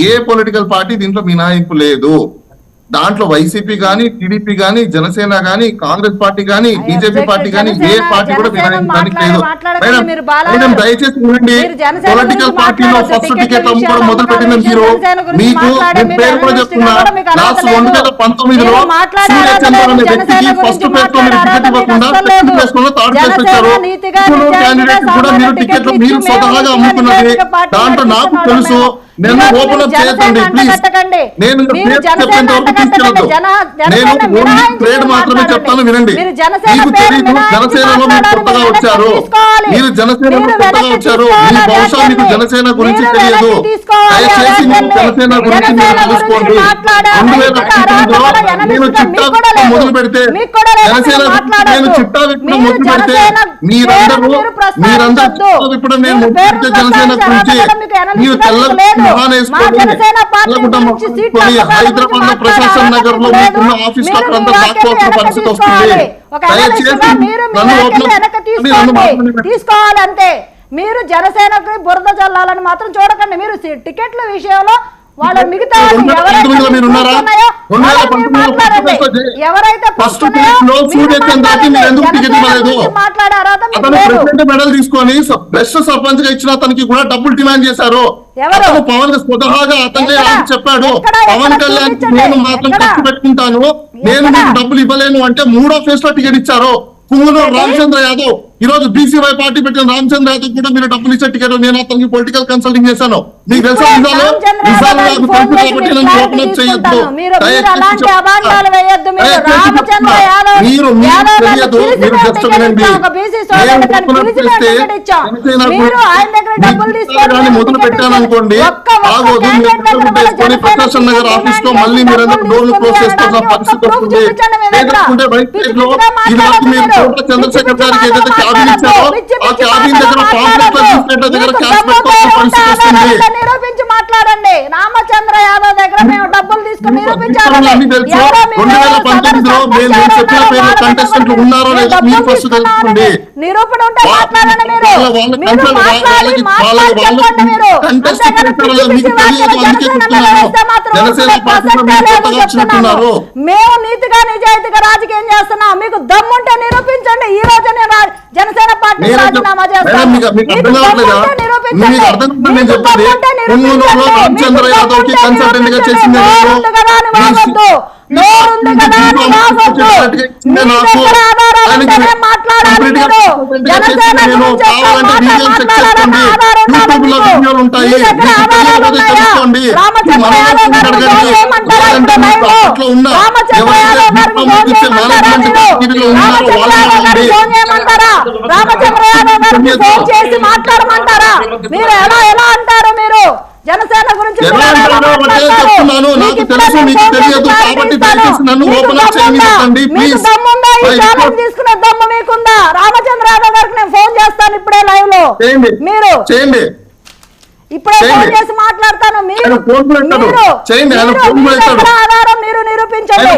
ఏ political party దీంట్లో మినహాయింపు లేదు. దాంట్లో వైసీపీ గానీ, టీడీపీ గానీ, జనసేన గానీ, కాంగ్రెస్ పార్టీ గానీ, బీజేపీ పార్టీ గానీ, ఏ పార్టీ కూడా మినహాయించడానికి లేదు. మేడం దయచేసి చూడండి, పొలిటికల్ పార్టీలో ఫస్ట్ టికెట్ అమ్ముకోవడం మొదలు పెట్టిన మీరు, మీకు పేరు కూడా చెప్తున్నా, లాస్ట్ 2019లో సూర్యచంద్ర అనే వ్యక్తికి ఫస్ట్ ప్లేస్ లో మీరు టికెట్ ఇవ్వకుండా సెకండ్ ప్లేస్ లో థర్డ్ ప్లేస్ పెట్టారు. క్యాండిడేట్ కూడా మీరు టికెట్లు మీరు స్వతహాగా అమ్ముకున్నది. దాంట్లో నాకు తెలుసు. నేను ఓపెన్ అప్ చేయకండి ప్లీజ్. నేను చెప్పేంత వరకు తీసుకెళ్ళదు. నేను ఓన్లీ ట్రేడ్ మాత్రమే చెప్తాను, వినండి. మీకు తెలియదు, జనసేనలో మీరు కొత్తగా వచ్చారు. మీరు జనసేనలో కొత్తగా వచ్చారు. మీ బహుశా మీకు జనసేన గురించి తెలియదు. దయచేసి మీరు జనసేన గురించి మీరు తెలుసుకోండి. 2019లో నేను చిట్టా మొదలు పెడితే, జనసేన నేను చిట్టా విప్పడం మొదలు పెడితే మీరందరూ ఇప్పుడు నేను మొదలు పెడితే జనసేన గురించి మీరు తెల్ల హైదరాబాద్ లో ప్రశాసన్ నగర్ లో మీకున్న ఆఫీస్ లో దాక్కోవాల్సిన పరిస్థితి వస్తుంది. తీసుకోవాలంటే మీరు జనసేనకు బురద చల్లాలని మాత్రం చూడకండి. మీరు టికెట్ల విషయంలో వాళ్ళ మిగతా మెడల్ తీసుకొని బెస్ట్ సర్పంచ్ గా ఇచ్చిన అతనికి కూడా డబ్బులు డిమాండ్ చేశారు. పవన్ స్వతహాగా అతనే చెప్పాడు, పవన్ కళ్యాణ్ నేను మాత్రం ఖర్చు పెట్టుకుంటాను, నేను మీకు డబ్బులు ఇవ్వలేను అంటే 3వ ఫేజ్ లో టికెట్ ఇచ్చారు. కుమ్మనూరు రామచంద్ర యాదవ్, ఈ రోజు బీసీవై పార్టీ పెట్టిన రామచంద్ర యాదవ్ కూడా మీరు డబ్బులు ఇచ్చే టికెట్ నేను అతనికి పొలిటికల్ కన్సల్టింగ్ చేశాను. మీకు తెలుసా నిజాలు? నిజాలు నాకు తెలుసు కాబట్టి నన్ను ఓపెన్ అప్ చేయొద్దు. మీరు తెలియదు, మీరు జస్ట్ వినండి. మొదలు పెట్టాననుకోండి ఆగోదు. మీరు ప్రకాశం నగర్ ఆఫీస్ లో మళ్ళీ మీరందరూ డోర్లు క్లోజ్ చేసుకోవాల్సిన పరిస్థితి వస్తుంది. లేదంటే బయట లో ఈరోజు మీరు కోట్ల చంద్రశేఖర్ గారికి ఏదైతే క్యాబిన్ ఇచ్చారో ఆ క్యాబిన్ దగ్గర దగ్గర క్యాష్ పెట్టుకోవాల్సిన పరిస్థితి వస్తుంది. నిరూపించి మాట్లాడండి. రామచంద్ర యాదవ్ దగ్గర మేము డబ్బులు తీసుకుని నిరూపించాలి. 2019లో మేము చెప్పిన పేర్లు కంటెస్టెంట్లు ఉన్నారో లేదో మీరు ఫస్ట్ తెలుసుకోండి. నిరూపణ ఉంటే మాట్లాడండి. మీరు మేము నీతిగా నిజాయితీగా రాజకీయం చేస్తున్నాం. మీకు దమ్ముంటే నిరూపించండి. ఈ రోజు నేను జనసేన పార్టీ రాజీనామా చేస్తాను. రామచంద్ర యాదవ్ కి కన్సల్టెంట్ గా చేసింది రామచంద్ర యాదవ్ గారికి ఫోన్ చేసి మాట్లాడమంటారా? మీరు ఎలా అంటారు? మీరు జనసేన గురించి చెప్తున్నాను, నాకు తెలుసు మీకు తెలియదు కాబట్టి దయచేసి నన్ను ఓపెన్ అప్ చేయనివ్వండి ప్లీజ్. తీసుకునే దమ్ము మీకుందా? రామచంద్ర యాదవ్ గారికి నేను ఫోన్ చేస్తాను ఇప్పుడే లైవ్ లో. మీరు చేయండి, ఇప్పుడే ఫోన్ చేసి మాట్లాడతాను. మీరు ఆధారం మీరు నిరూపించండి.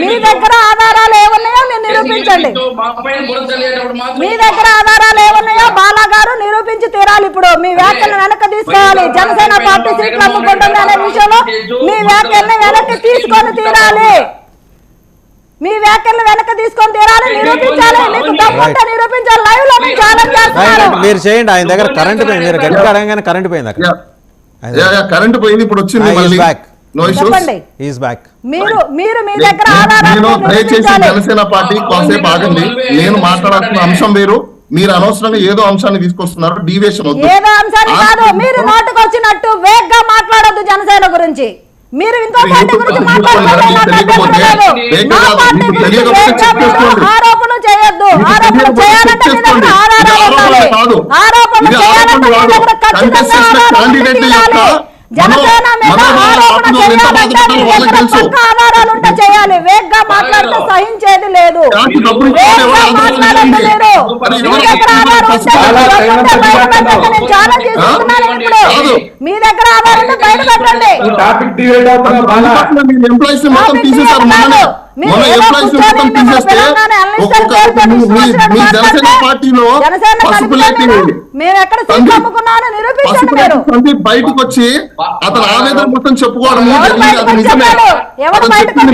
మీ దగ్గర ఆధారాలు ఏమున్నాయో మీరు నిరూపించండి. మీ దగ్గర ఆధారాలు ఏమున్నాయో బాలా గారు నిరూపించి తీరాలి. ఇప్పుడు మీ వ్యాఖ్యలను వెనక్కి తీసుకోవాలి. జనసేన పార్టీ సీట్లు అమ్ముకుంటుంది అనే విషయంలో మీ వ్యాఖ్యలను వెనక్కి తీసుకొని తీరాలి. మీ వ్యాఖ్యలను వెనక్కి తీసుకొని తీరాలి, నిరూపించాలి. మీకు దమ్ముంటే నిరూపించాలి. లైవ్ లో ఛాలెంజ్ చేస్తున్నారు. మీరు చేయండి. ఆయన దగ్గర కరెంట్ పోయింది. మీరు గట్టిగా అడగగానే కరెంట్ పోయింది. అక్కడ కరెంట్ పోయింది, ఇప్పుడు వచ్చింది మళ్ళీ. మీరు మీ దగ్గర ఆధారాలు దయచేసి జనసేన పార్టీ కాసేపు ఆగండి. నేను మాట్లాడాల్సిన అంశం వేరు, మీరు అనవసరంగా ఏదో అంశాన్ని తీసుకొస్తున్నారు. డీవియేషన్ వద్దు. ఏదో అంశాన్ని కాదు, మీరు నోటుకు వచ్చినట్టు వేగ్గా మాట్లాడొద్దు జనసేన గురించి. మీరు ఇంకో పార్టీ గురించి ఆరోపణ చేయొద్దు. ఆరోపణ చేయాలంటే జనసేన మీద ఆరోపణ చేయాలంటే ఆధారాలు ఉంటే చేయాలి. వేగ్గా మాట్లాడితే సహించేది లేదు. మీ దగ్గర ఆధారం ఉంటే బయట పెట్టండి. మీరు మన ఏదో ఎంప్లాయీస్ కూర్చొని మొత్తం మిమ్మల్ని తీసేస్తే తెలంగాణ అనలిస్టులు పేరుతో మీ ఇష్టం వచ్చినట్టు జనసేన మాట్లాడితే పార్టీలో జనసేన పసుపులేటి కలిపితే మేము ఎక్కడ సీట్లు అమ్ముకున్నామని నిరూపించండి మీరు. బయటకు వచ్చి అతను ఆవేదన మొత్తం చెప్పుకోవడం ఎవరు జరిగింది. బయటకు అది నిజమే. వచ్చాడు? ఎవరు అతను బయటకు చెప్పింది